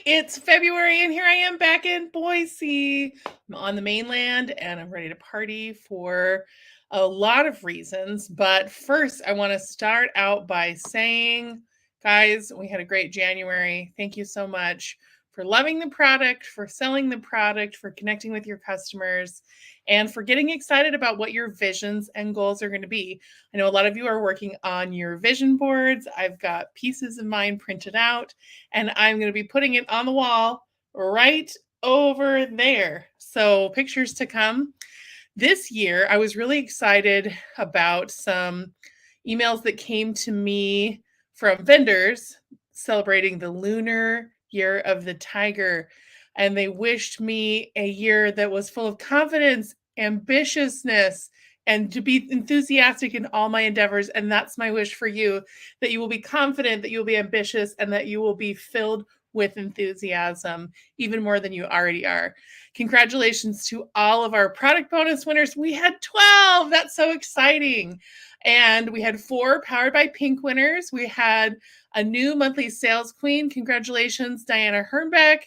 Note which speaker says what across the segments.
Speaker 1: It's February and here I am back in Boise. I'm on the mainland and I'm ready to party for a lot of reasons. But first, I want to start out by saying, guys, we had a great January. Thank you so much for loving the product, for selling the product, for connecting with your customers, and for getting excited about what your visions and goals are going to be. I know a lot of you are working on your vision boards. I've got pieces of mine printed out, and I'm going to be putting it on the wall right over there. So pictures to come. This year, I was really excited about some emails that came to me from vendors celebrating the lunar year of the tiger. And they wished me a year that was full of confidence, ambitiousness, and to be enthusiastic in all my endeavors. And that's my wish for you, that you will be confident, that you will be ambitious, and that you will be filled with enthusiasm, even more than you already are. Congratulations to all of our product bonus winners. We had 12. That's so exciting. And we had 4 Powered by Pink winners. We had a new monthly sales queen. Congratulations, Diana Hernbeck,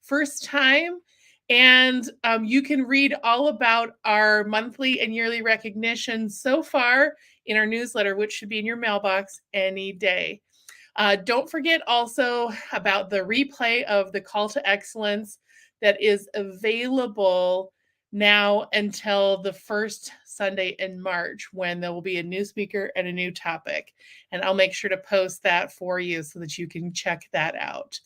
Speaker 1: first time. And you can read all about our monthly and yearly recognition so far in our newsletter, which should be in your mailbox any day. Don't forget also about the replay of the Call to Excellence that is available now until the first Sunday in March, when there will be a new speaker and a new topic. And I'll make sure to post that for you so that you can check that out.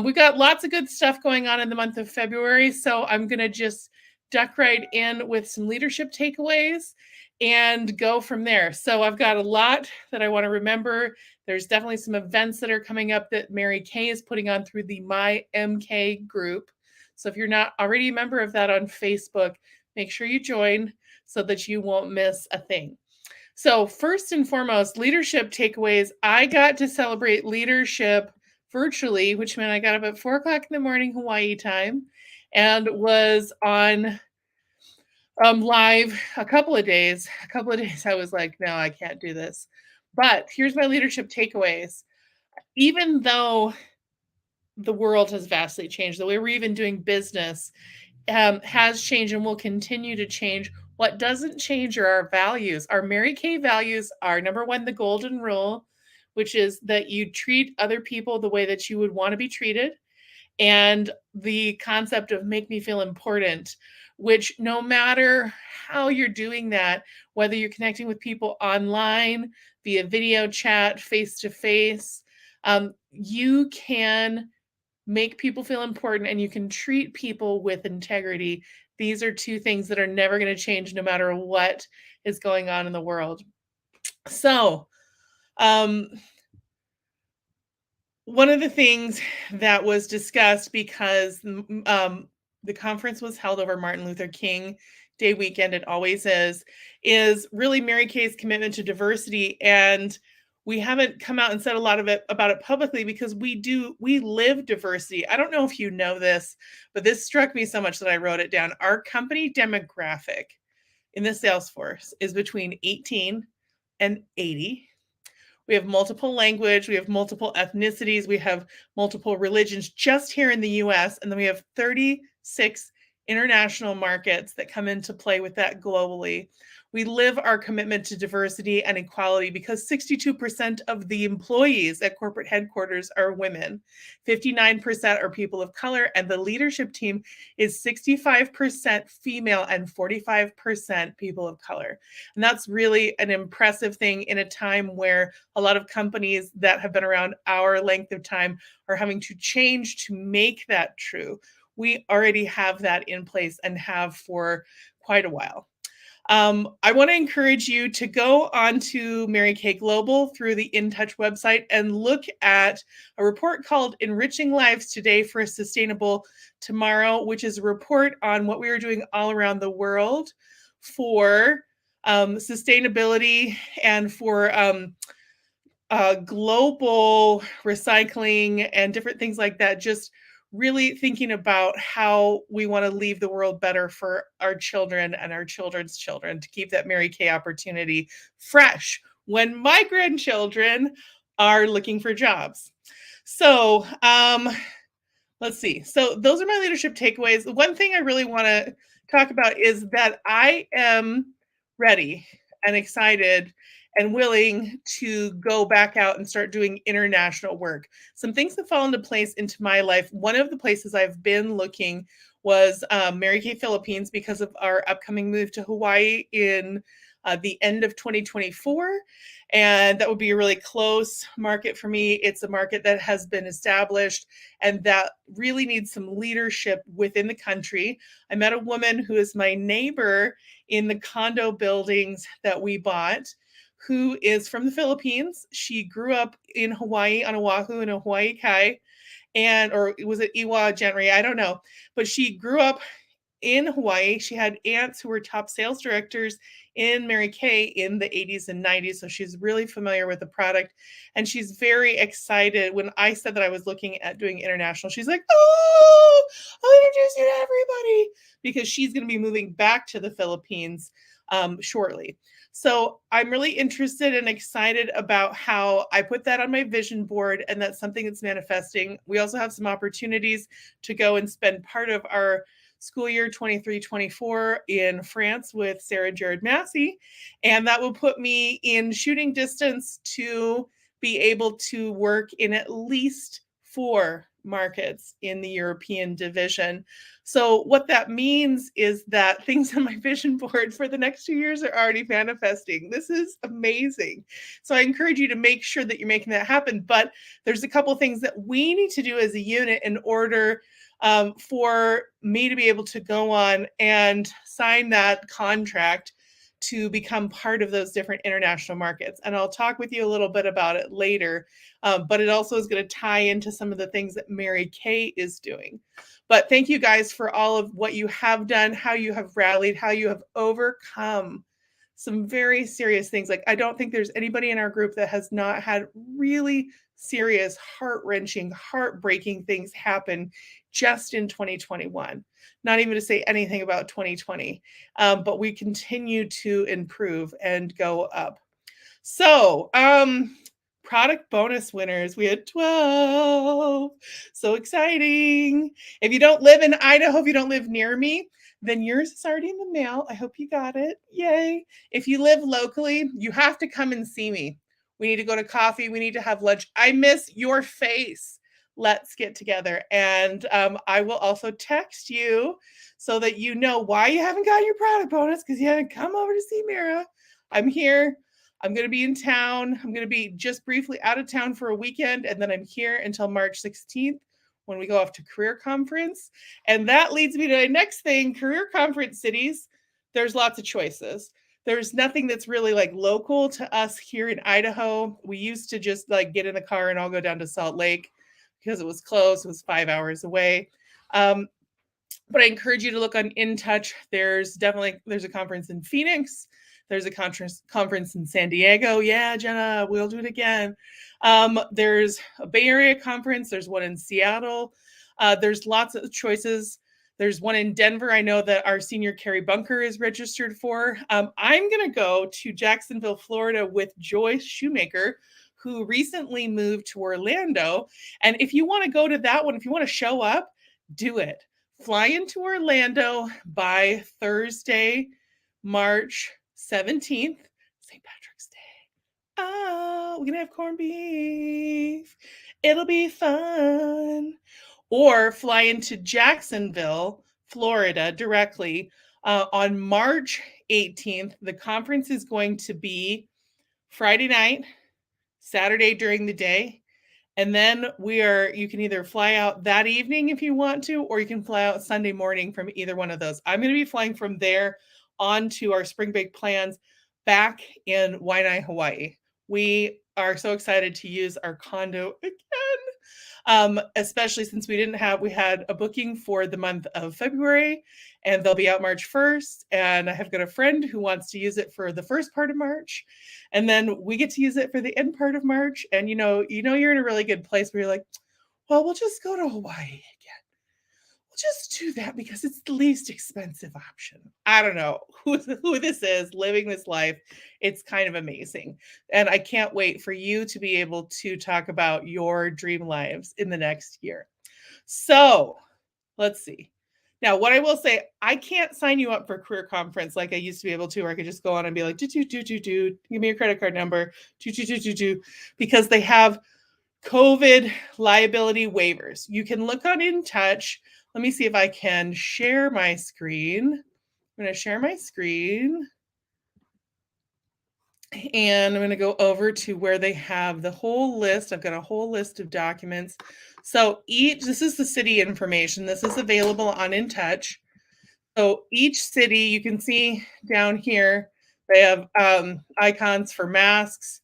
Speaker 1: We've got lots of good stuff going on in the month of February, so I'm going to just duck right in with some leadership takeaways and go from there. So I've got a lot that I want to remember. There's definitely some events that are coming up that Mary Kay is putting on through the My MK group. So if you're not already a member of that on Facebook, make sure you join so that you won't miss a thing. So first and foremost, leadership takeaways. I got to celebrate leadership virtually, which meant I got up at 4 o'clock in the morning Hawaii time and was on live a couple of days. I was like, no, I can't do this. But here's my leadership takeaways. Even though the world has vastly changed, the way we're even doing business has changed and will continue to change. What doesn't change are our values. Our Mary Kay values are, number one, the golden rule, which is that you treat other people the way that you would want to be treated. And the concept of make me feel important, which no matter how you're doing that, whether you're connecting with people online, via video chat, face-to-face, you can make people feel important and you can treat people with integrity. These are 2 things that are never going to change no matter what is going on in the world. So, one of the things that was discussed, because the conference was held over Martin Luther King Day weekend, it always is really Mary Kay's commitment to diversity. And we haven't come out and said a lot of it about it publicly because we live diversity. I don't know if you know this, but this struck me so much that I wrote it down. Our company demographic in the sales force is between 18 and 80. We have multiple language, we have multiple ethnicities, we have multiple religions just here in the US, and then we have 36 international markets that come into play with that globally. We live our commitment to diversity and equality because 62% of the employees at corporate headquarters are women, 59% are people of color, and the leadership team is 65% female and 45% people of color. And that's really an impressive thing in a time where a lot of companies that have been around our length of time are having to change to make that true. We already have that in place and have for quite a while. I want to encourage you to go onto Mary Kay Global through the In Touch website and look at a report called Enriching Lives Today for a Sustainable Tomorrow, which is a report on what we are doing all around the world for sustainability and for global recycling and different things like that. Just really thinking about how we want to leave the world better for our children and our children's children, to keep that Mary Kay opportunity fresh when my grandchildren are looking for jobs. So Let's see. So those are my leadership takeaways. The one thing I really want to talk about is that I am ready and excited and willing to go back out and start doing international work. Some things that fall into place into my life. One of the places I've been looking was Mary Kay Philippines because of our upcoming move to Hawaii in the end of 2024. And that would be a really close market for me. It's a market that has been established and that really needs some leadership within the country. I met a woman who is my neighbor in the condo buildings that we bought, who is from the Philippines. She grew up in Hawaii on Oahu in a Hawaii Kai, and or was it Iwa Gentry? I don't know, but she grew up in Hawaii. She had aunts who were top sales directors in Mary Kay in the 80s and 90s. So she's really familiar with the product. And she's very excited. When I said that I was looking at doing international, she's like, oh, I'll introduce you to everybody, because she's going to be moving back to the Philippines shortly. So I'm really interested and excited about how I put that on my vision board, and that's something that's manifesting. We also have some opportunities to go and spend part of our school year 23-24 in France with Sarah Jared Massey. And that will put me in shooting distance to be able to work in at least 4 markets in the European division. So what that means is that things on my vision board for the next 2 years are already manifesting. This is amazing. So I encourage you to make sure that you're making that happen. But there's a couple things that we need to do as a unit in order for me to be able to go on and sign that contract to become part of those different international markets. And I'll talk with you a little bit about it later, but it also is going to tie into some of the things that Mary Kay is doing. But thank you guys for all of what you have done, how you have rallied, how you have overcome some very serious things. Like, I don't think there's anybody in our group that has not had really serious, heart-wrenching, heartbreaking things happen just in 2021. Not even to say anything about 2020, but we continue to improve and go up. So, product bonus winners, we had 12. So exciting. If you don't live in Idaho, if you don't live near me, then yours is already in the mail. I hope you got it. Yay. If you live locally, you have to come and see me. We need to go to coffee. We need to have lunch. I miss your face. Let's get together. And I will also text you so that you know why you haven't got your product bonus, because you haven't come over to see Mira. I'm here. I'm going to be in town. I'm going to be just briefly out of town for a weekend, and then I'm here until March 16th when we go off to career conference. And that leads me to my next thing, career conference cities. There's lots of choices. There's nothing that's really like local to us here in Idaho. We used to just like get in the car and all go down to Salt Lake because it was close. It was 5 hours away. But I encourage you to look on In Touch. There's a conference in Phoenix. There's a conference in San Diego. Yeah, Jenna, we'll do it again. There's a Bay Area conference. There's one in Seattle. There's lots of choices. There's one in Denver. I know that our senior Carrie Bunker is registered for. I'm going to go to Jacksonville, Florida with Joyce Shoemaker, who recently moved to Orlando. And if you want to go to that one, if you want to show up, do it. Fly into Orlando by Thursday, March 17th, St. Patrick's Day. Oh, we're going to have corned beef. It'll be fun. Or fly into Jacksonville, Florida directly on March 18th. The conference is going to be Friday night, Saturday during the day. And then you can either fly out that evening if you want to, or you can fly out Sunday morning from either one of those. I'm going to be flying from there on to our spring break plans back in Waianae, Hawaii. We are so excited to use our condo again, especially since we had a booking for the month of February, and they'll be out March 1st. And I have got a friend who wants to use it for the first part of March. And then we get to use it for the end part of March. And you know, you're in a really good place where you're like, well, we'll just go to Hawaii again. We'll just do that because it's the least expensive option. I don't know who this is living this life. It's kind of amazing. And I can't wait for you to be able to talk about your dream lives in the next year. So let's see. Now, what I will say, I can't sign you up for a career conference like I used to be able to, where I could just go on and be like, do, give me your credit card number, do, because they have COVID liability waivers. You can look on In Touch. Let me see if I can share my screen. I'm going to share my screen. And I'm going to go over to where they have the whole list. I've got a whole list of documents. So this is the city information. This is available on In Touch. So each city, you can see down here, they have icons for masks,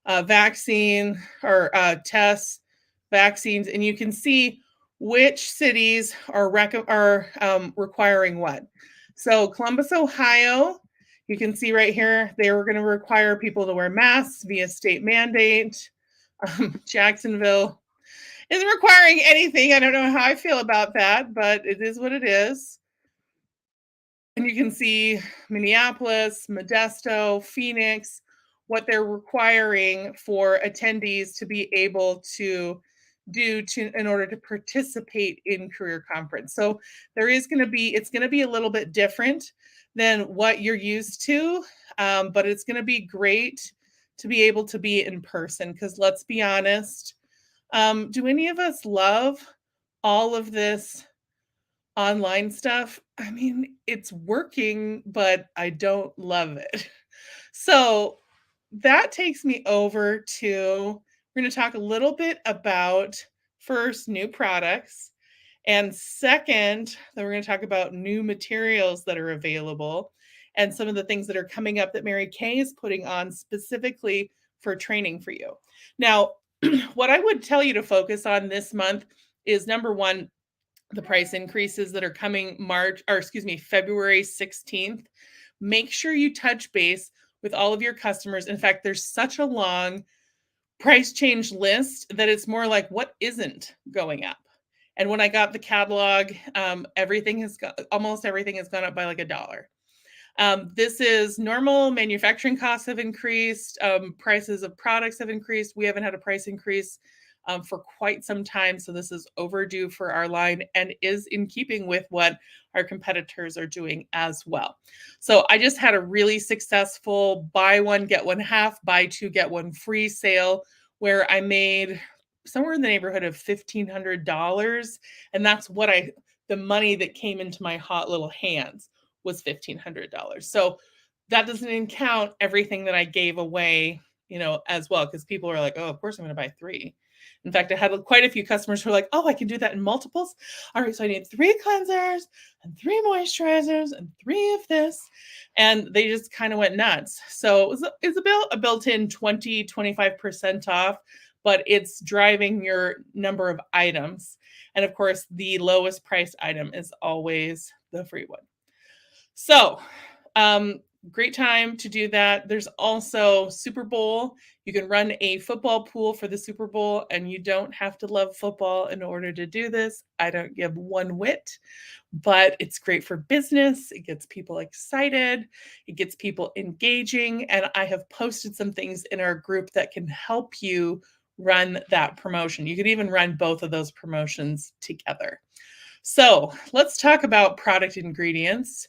Speaker 1: vaccine or tests, vaccines, and you can see which cities are requiring what. So Columbus, Ohio, you can see right here, they were going to require people to wear masks via state mandate. Jacksonville isn't requiring anything. I don't know how I feel about that, but it is what it is. And you can see Minneapolis, Modesto, Phoenix, what they're requiring for attendees to be able to do in order to participate in career conference. So it's going to be a little bit different than what you're used to, but it's going to be great to be able to be in person, because let's be honest, do any of us love all of this online stuff? I mean, it's working, but I don't love it. So that takes me over to, we're going to talk a little bit about first new products, and second, then we're going to talk about new materials that are available and some of the things that are coming up that Mary Kay is putting on specifically for training for you. Now, what I would tell you to focus on this month is, number one, the price increases that are coming February 16th. Make sure you touch base with all of your customers. In fact, there's such a long price change list that it's more like, what isn't going up? And when I got the catalog, almost everything has gone up by like $1. This is normal. Manufacturing costs have increased. Prices of products have increased. We haven't had a price increase for quite some time. So this is overdue for our line and is in keeping with what our competitors are doing as well. So I just had a really successful buy one, get one half, buy two, get one free sale, where I made somewhere in the neighborhood of $1,500. And that's the money that came into my hot little hands was $1,500. So that doesn't even count everything that I gave away, as well, because people are like, oh, of course I'm going to buy three. In fact, I had quite a few customers who are like, oh, I can do that in multiples. All right, so I need 3 cleansers and 3 moisturizers and 3 of this. And they just kind of went nuts. So it's about a built-in 25% off, but it's driving your number of items. And of course, the lowest priced item is always the free one. So, great time to do that. There's also Super Bowl. You can run a football pool for the Super Bowl, and you don't have to love football in order to do this. I don't give one whit, but it's great for business. It gets people excited. It gets people engaging. And I have posted some things in our group that can help you run that promotion. You could even run both of those promotions together. So let's talk about product ingredients.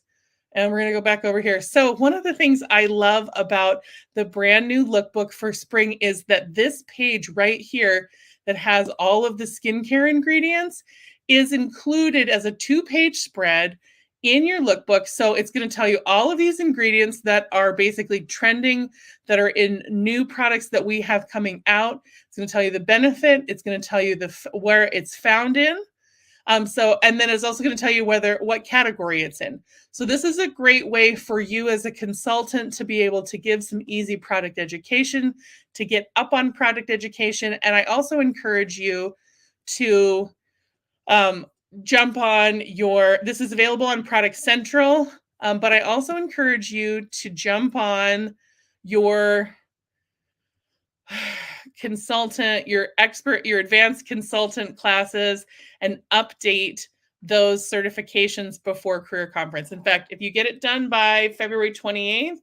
Speaker 1: And we're going to go back over here. So one of the things I love about the brand new lookbook for spring is that this page right here that has all of the skincare ingredients is included as a 2-page spread in your lookbook. So it's going to tell you all of these ingredients that are basically trending, that are in new products that we have coming out. It's going to tell you the benefit. It's going to tell you where it's found in. And then it's also going to tell you what category it's in. So this is a great way for you as a consultant to be able to give some easy product education, to get up on product education. And I also encourage you to jump on this is available on Product Central, but I also encourage you to jump on your consultant, your advanced consultant classes, and update those certifications before career conference. In fact, if you get it done by February 28th,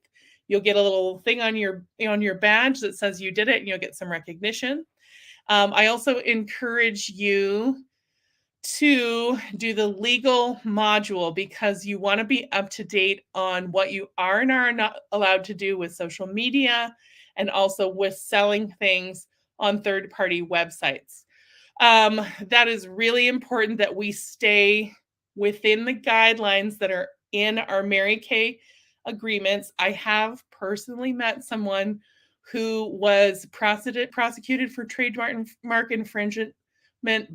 Speaker 1: you'll get a little thing on your badge that says you did it, and you'll get some recognition. I also encourage you to do the legal module because you want to be up to date on what you are and are not allowed to do with social media and also with selling things on third-party websites. That is really important that we stay within the guidelines that are in our Mary Kay agreements. I have personally met someone who was prosecuted for trademark infringement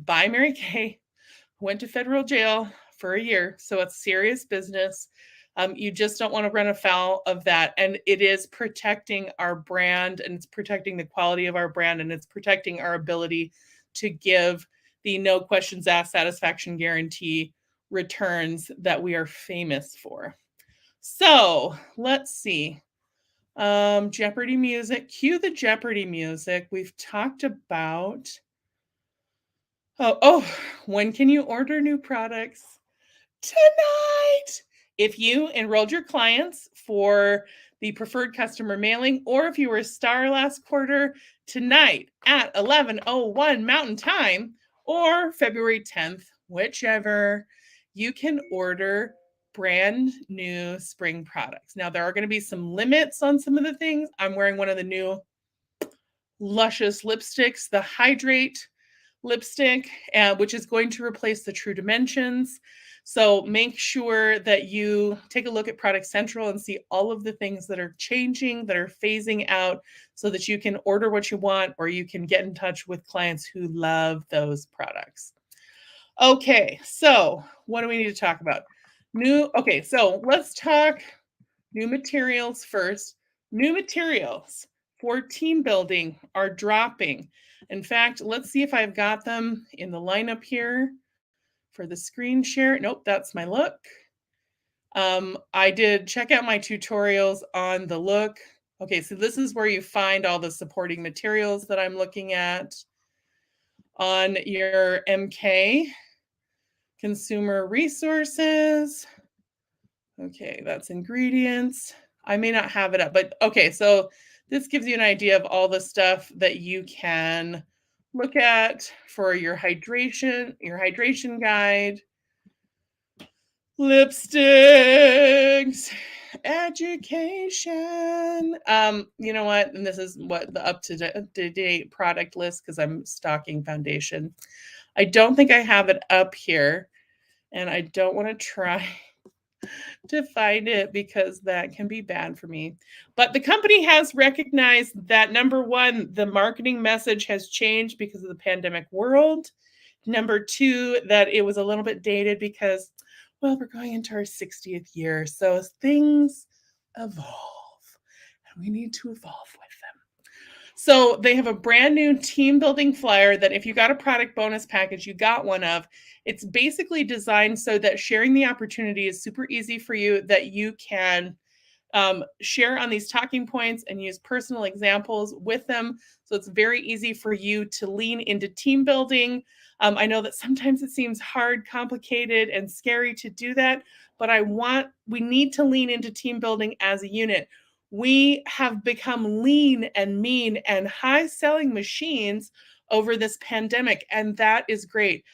Speaker 1: by Mary Kay, went to federal jail for a year. So it's serious business. You just don't want to run afoul of that. And it is protecting our brand, and it's protecting the quality of our brand, and it's protecting our ability to give the no questions asked satisfaction guarantee returns that we are famous for. So let's see. Jeopardy music. Cue the Jeopardy music. We've talked about. Oh, when can you order new products? Tonight! If you enrolled your clients for the preferred customer mailing, or if you were a star last quarter, tonight at 11:01 Mountain Time, or February 10th, whichever, you can order brand new spring products. Now, there are going to be some limits on some of the things. I'm wearing one of the new Luscious lipsticks, the Hydrate lipstick, which is going to replace the True Dimensions. So make sure that you take a look at Product Central and see all of the things that are changing, that are phasing out, so that you can order what you want, or you can get in touch with clients who love those products. Okay, so what do we need to talk about? Okay, so let's talk new materials first. New materials for team building are dropping. In fact, let's see if I've got them in the lineup here for the screen share. Nope, that's my look. I did check out my tutorials on the look. Okay, so this is where you find all the supporting materials that I'm looking at on your MK. Consumer resources. Okay, that's ingredients. I may not have it up, but okay, so this gives you an idea of all the stuff that you can look at for your hydration guide, lipsticks, education. You know what? And this is what the up-to-date product list, because I'm stocking foundation. I don't think I have it up here, and I don't want to try to find it because that can be bad for me. But the company has recognized that, number one, the marketing message has changed because of the pandemic world. Number two, that it was a little bit dated because, well, we're going into our 60th year. So things evolve, and we need to evolve with them. So they have a brand new team building flyer that if you got a product bonus package, you got one of. It's basically designed so that sharing the opportunity is super easy for you, that you can share on these talking points and use personal examples with them. So it's very easy for you to lean into team building. I know that sometimes it seems hard, complicated, and scary to do that, but we need to lean into team building as a unit. We have become lean and mean and high selling machines over this pandemic, and that is great.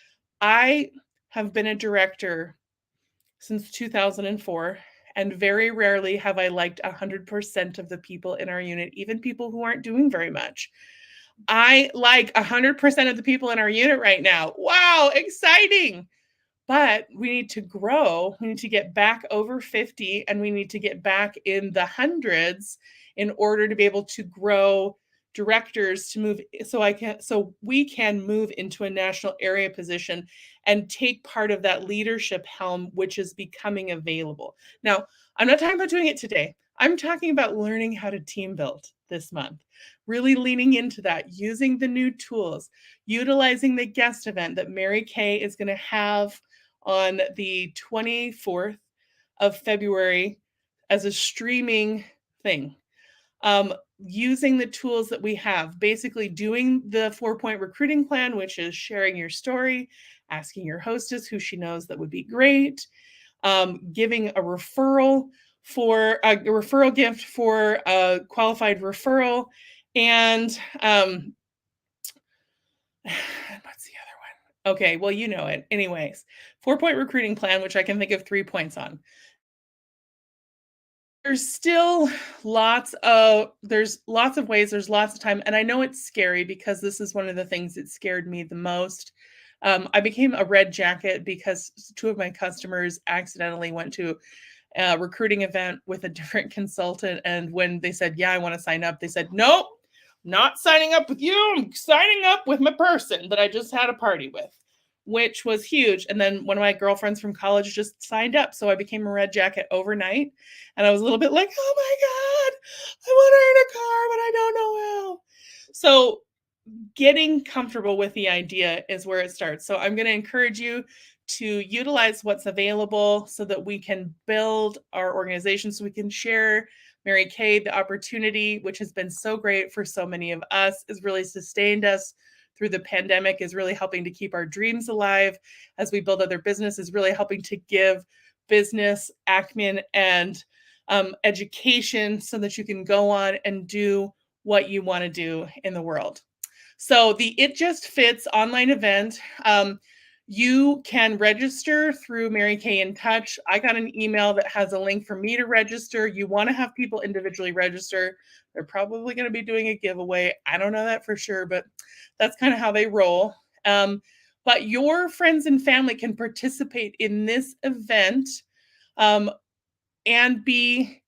Speaker 1: I have been a director since 2004, and very rarely have I liked 100% of the people in our unit, even people who aren't doing very much. I like 100% of the people in our unit right now. Wow, exciting. But we need to grow. We need to get back over 50, and we need to get back in the hundreds in order to be able to grow directors to move so we can move into a national area position and take part of that leadership helm, which is becoming available. Now, I'm not talking about doing it today. I'm talking about learning how to team build this month, really leaning into that, using the new tools, utilizing the guest event that Mary Kay is going to have on the 24th of February as a streaming thing. Using the tools that we have, basically doing the 4-point recruiting plan, which is sharing your story, asking your hostess who she knows that would be great, giving a referral gift for a qualified referral, and And what's the other one? Okay, well, you know it. Anyways, 4-point recruiting plan, which I can think of 3 points on. There's still there's lots of ways, there's lots of time, and I know it's scary because this is one of the things that scared me the most. I became a red jacket because 2 of my customers accidentally went to a recruiting event with a different consultant, and when they said, "Yeah, I wanna sign up," they said, "Nope, not signing up with you, I'm signing up with my person that I just had a party with," which was huge, and then one of my girlfriends from college just signed up, so I became a red jacket overnight, and I was a little bit like, "Oh my god, I wanna earn a car, but I don't know how." So getting comfortable with the idea is where it starts. So I'm going to encourage you to utilize what's available so that we can build our organization, so we can share. Mary Kay, the opportunity, which has been so great for so many of us, has really sustained us through the pandemic, is really helping to keep our dreams alive as we build other business, is really helping to give business acumen and education so that you can go on and do what you want to do in the world. So the It Just Fits online event, you can register through Mary Kay in Touch. I got an email that has a link for me to register. You want to have people individually register. They're probably going to be doing a giveaway. I don't know that for sure, but that's kind of how they roll. But your friends and family can participate in this event, um, and be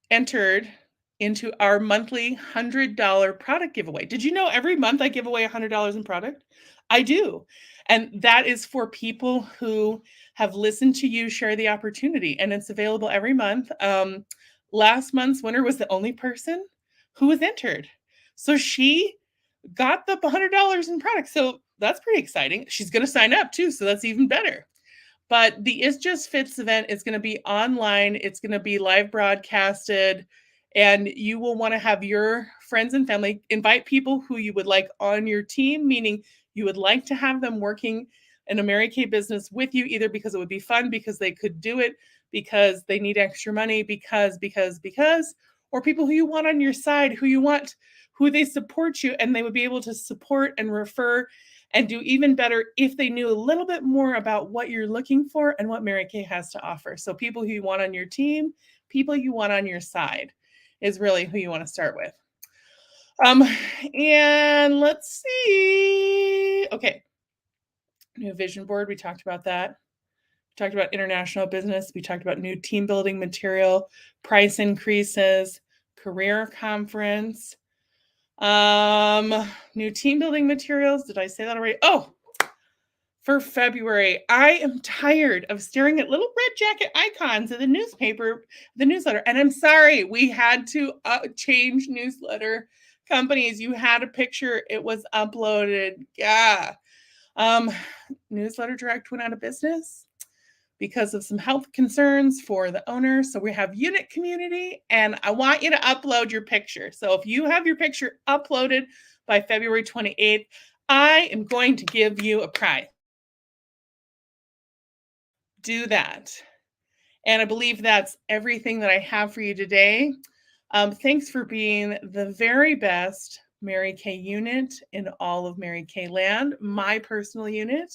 Speaker 1: entered into our monthly $100 product giveaway. Did you know every month I give away $100 in product? I do. And that is for people who have listened to you share the opportunity, and it's available every month. Last month's winner was the only person who was entered. So she got the $100 in product. So that's pretty exciting. She's going to sign up too. So that's even better. But the It Just Fits event is going to be online. It's going to be live broadcasted, and you will want to have your friends and family invite people who you would like on your team, meaning you would like to have them working in a Mary Kay business with you, either because it would be fun, because they could do it, because they need extra money, because, or people who you want on your side, who they support you, and they would be able to support and refer and do even better if they knew a little bit more about what you're looking for and what Mary Kay has to offer. So people who you want on your team, people you want on your side is really who you want to start with. Um, and let's see. Okay. New vision board. We talked about that. We talked about international business. We talked about new team building material, price increases, career conference, new team building materials. Did I say that already? Oh, for February, I am tired of staring at little red jacket icons in the newsletter. And I'm sorry, we had to change newsletter companies. You had a picture, it was uploaded. Yeah. Newsletter Direct went out of business because of some health concerns for the owner. So we have Unit Community, and I want you to upload your picture. So if you have your picture uploaded by February 28th, I am going to give you a prize. Do that. And I believe that's everything that I have for you today. Thanks for being the very best Mary Kay unit in all of Mary Kay land, my personal unit.